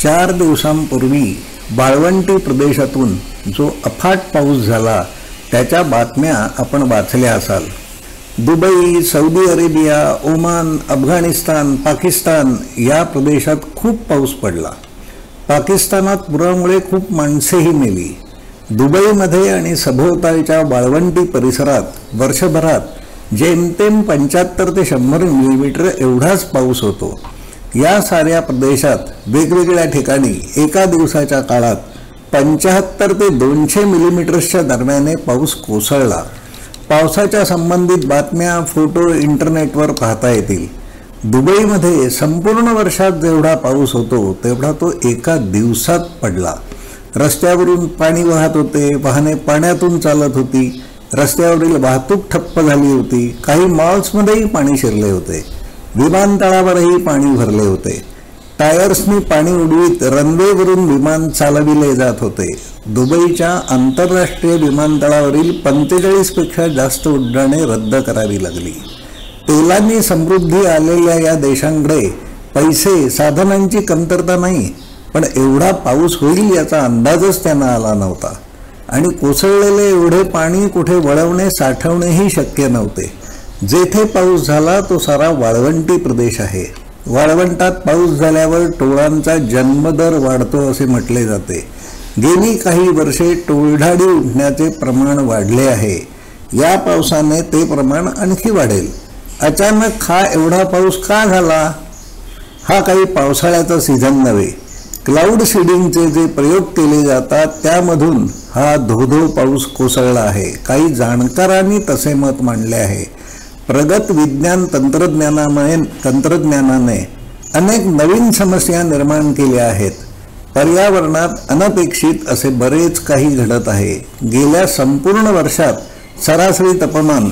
4 दिवसांपूर्वी वाळवंटी प्रदेशातून जो अफाट पाऊस झाला त्याच्या बातम्या आपण वाचल्या असाल। Dubai, Saudi Arabia, Oman, Afghanistan, Pakistan या प्रदेशात खूप पाऊस पडला। पाकिस्तानात पुरामुळे खूप माणसेही मेली। दुबईमध्ये आणि सभोवतालच्या वाळवंटी परिसरात वर्षभरात जेमतेम 75 ते 100 मिलीमीटर एवढाच पाऊस होतो। या साऱ्या प्रदेशात वेगवेगळ्या ठिकाणी एका दिवसाच्या काळात 75 ते 200 मिलीमीटर्सच्या दरम्याने पाऊस कोसळला। पावसाच्या संबंधित बातम्या, फोटो इंटरनेटवर पाहता येतील। दुबईमध्ये संपूर्ण वर्षात जेवढा पाऊस होतो तेवढा तो एका दिवसात पडला। रस्त्यावरून पाणी वाहत होते, वाहने पाण्यातून चालत होती, रस्त्यावरील वाहतूक ठप्प झाली होती, काही मॉल्समध्येही पाणी शिरले होते, विमानतळावरही पाणी भरले होते, टायर्सनी पाणी उडवीत रनवेवरून विमान चालविले जात होते। दुबईच्या आंतरराष्ट्रीय विमानतळावरील 45 पेक्षा जास्त उड्डाणे रद्द करावी लागली। तेलांनी समृद्धी आलेल्या या देशांकडे पैसे, साधनांची कमतरता नाही, पण एवढा पाऊस होईल याचा अंदाजच त्यांना आला नव्हता आणि कोसळलेले एवढे पाणी कुठे वळवणे, साठवणेही शक्य नव्हते। जेथे पाऊस झाला तो सारा वाळवंटी प्रदेश आहे। वाळवंटात पाऊस झाल्यावर टोळांचा जन्मदर वाढतो असे म्हटले जाते। गेली काही वर्षे टोळधाडी उठण्याचे प्रमाण वाढले आहे। या पावसाने ते प्रमाण आणखी वाढेल। अचानक हा एवढा पाऊस का झाला? हा काही पावसाळ्याचा सीझन नव्हे। क्लाउड सीडिंगचे जे प्रयोग केले जातात त्यामधून हा धोधो पाऊस कोसळला आहे। काही जाणकारांनी तसे मत मांडले आहे। प्रगत विज्ञान तंत्रज्ञानाने अनेक नवीन समस्या निर्माण केल्या आहेत। पर्यावरणात अनपेक्षित असे बरेच काही घडत आहे। गेल्या संपूर्ण वर्षात सरासरी तापमान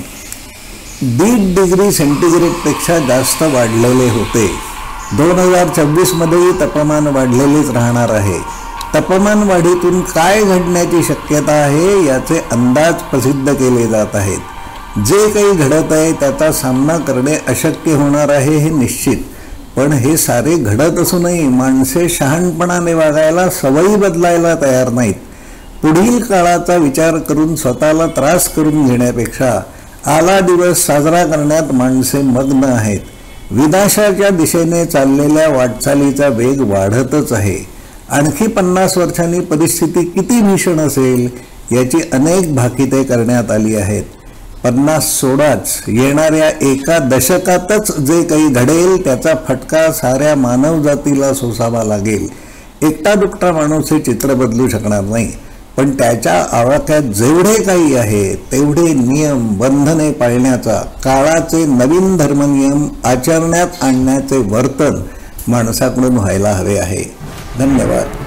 1.5 डिग्री सेंटीग्रेडपेक्षा जास्त वाढलेले होते। 2024 मध्येही तापमान वाढलेलेच राहणार आहे। तापमान वाढीतून काय घडण्याची शक्यता आहे याचे अंदाज प्रसिद्ध केले जात आहेत। जे काही घडत आहे त्याचा सामना करणे अशक्य होणार आहे हे निश्चित, पण हे सारे घडत असूनही माणसे शहाणपणाने वागायला, सवयी बदलायला तयार नाहीत। पुढील काळाचा विचार करून स्वतःला त्रास करून घेण्यापेक्षा आला दिवस साजरा करण्यात माणसे मग्न आहेत। विनाशाच्या दिशेने चाललेल्या वाटचालीचा वेग वाढतच आहे। आणखी 50 वर्षांनी परिस्थिती किती भीषण असेल याची अनेक भाकिते करण्यात आली आहेत। 50 सोडाच, येणाऱ्या एका दशकातच जे काही घडेल त्याचा फटका साऱ्या मानवजातीला सोसावा लागेल। एकटा दुकटा माणूस हे चित्र बदलू शकणार नाही, पण त्याच्या आवाक्यात जेवढे काही आहे तेवढे नियम, बंधने पाळण्याचा, काळाचे नवीन धर्मनियम आचरणात आणण्याचे वर्तन माणसाकडून व्हायला हवे आहे। धन्यवाद।